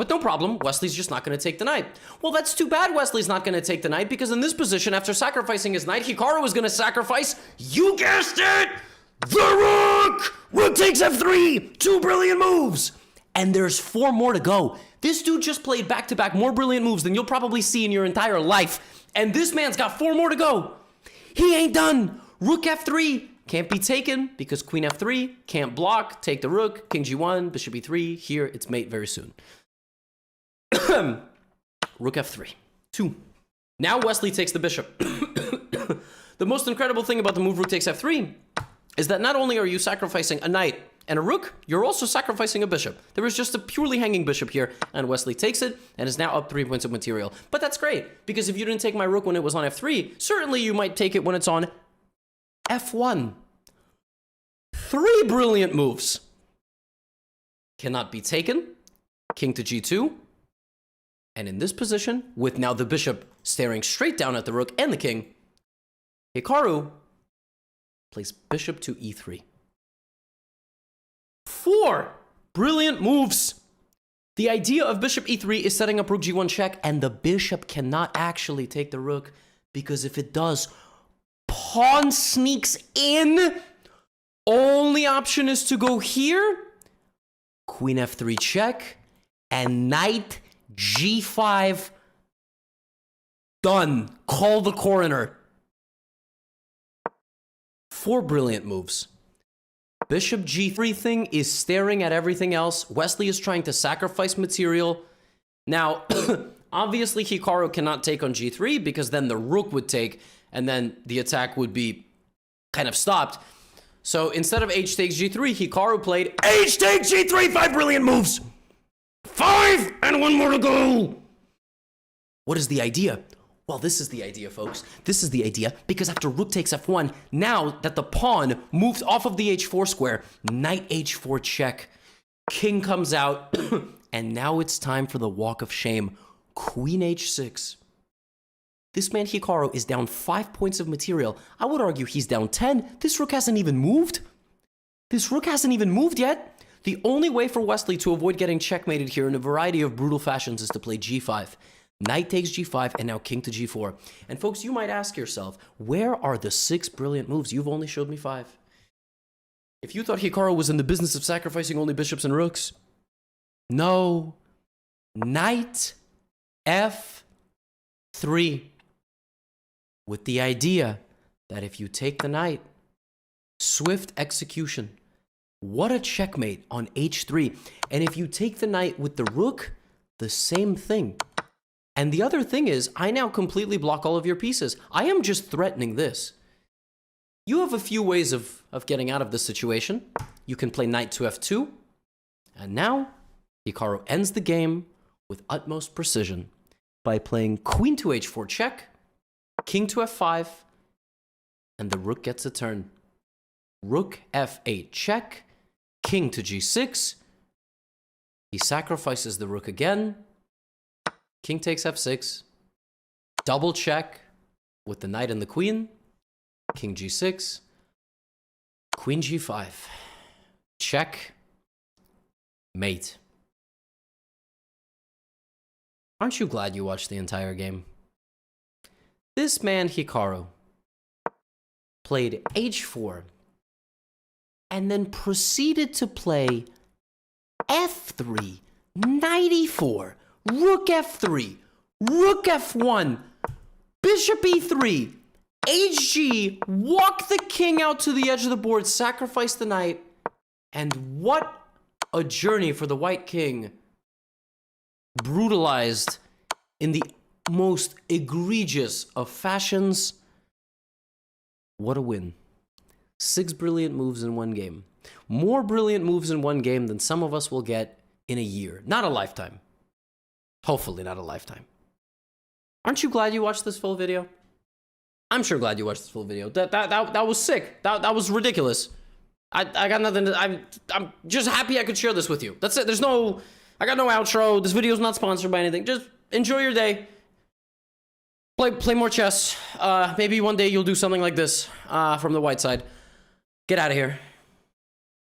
But no problem, Wesley's just not going to take the knight. Well, that's too bad Wesley's not going to take the knight, because in this position, after sacrificing his knight, Hikaru is going to sacrifice, you guessed it, the rook! Rook takes f3! 2 brilliant moves! And there's 4 more to go. This dude just played back-to-back more brilliant moves than you'll probably see in your entire life. And this man's got 4 more to go. He ain't done. Rook f3 can't be taken because queen f3 can't block. Take the rook, king g1, bishop e3. Here, it's mate very soon. Rook f3. 2. Now Wesley takes the bishop. The most incredible thing about the move rook takes f3 is that not only are you sacrificing a knight and a rook, you're also sacrificing a bishop. There is just a purely hanging bishop here, and Wesley takes it and is now up 3 points of material. But that's great, because if you didn't take my rook when it was on f3, certainly you might take it when it's on f1. 3 brilliant moves. Cannot be taken. King to g2. And in this position, with now the bishop staring straight down at the rook and the king, Hikaru plays bishop to e3. 4 brilliant moves. The idea of bishop e3 is setting up rook g1 check, and the bishop cannot actually take the rook, because if it does, pawn sneaks in. Only option is to go here. Queen f3 check, and knight g5. Done. Call the coroner. 4 brilliant moves. Bishop g3 thing is staring at everything else. Wesley is trying to sacrifice material. Now, obviously Hikaru cannot take on g3, because then the rook would take, and then the attack would be kind of stopped. So instead of h takes g3, Hikaru played h takes g3, 5 brilliant moves. 5 and 1 more to go. What is the idea? Well, this is the idea, folks. This is the idea, because after rook takes f1, now that the pawn moved off of the h4 square, knight h4 check, king comes out, and now it's time for the walk of shame. Queen h6. This man Hikaru is down 5 points of material. I would argue he's down 10. This rook hasn't even moved. This rook hasn't even moved yet. The only way for Wesley to avoid getting checkmated here in a variety of brutal fashions is to play g5. Knight takes g5, and now king to g4. And folks, you might ask yourself, where are the 6 brilliant moves? You've only showed me 5. If you thought Hikaru was in the business of sacrificing only bishops and rooks, no. Knight f3. With the idea that if you take the knight, swift execution. What a checkmate on h3. And if you take the knight with the rook, the same thing. And the other thing is, I now completely block all of your pieces. I am just threatening this. You have a few ways of getting out of this situation. You can play knight to f2. And now, Hikaru ends the game with utmost precision by playing queen to h4 check, king to f5, and the rook gets a turn. Rook f8 check, king to g6. He sacrifices the rook again. King takes f6, double check with the knight and the queen, king g6, queen g5, check, mate. Aren't you glad you watched the entire game? This man Hikaru played h4 and then proceeded to play f3, knight e4, rook f3, rook f1, bishop e3, hg, walk the king out to the edge of the board, sacrifice the knight, and what a journey for the white king. Brutalized in the most egregious of fashions. What a win. 6 brilliant moves in one game. More brilliant moves in one game than some of us will get in a year. Not a lifetime. Hopefully not a lifetime. Aren't you glad you watched this full video? I'm sure glad you watched this full video. That was sick. That was ridiculous. I got nothing to, I'm just happy I could share this with you. That's it. I got no outro. This video is not sponsored by anything. Just enjoy your day. Play more chess. Maybe one day you'll do something like this from the white side. Get out of here.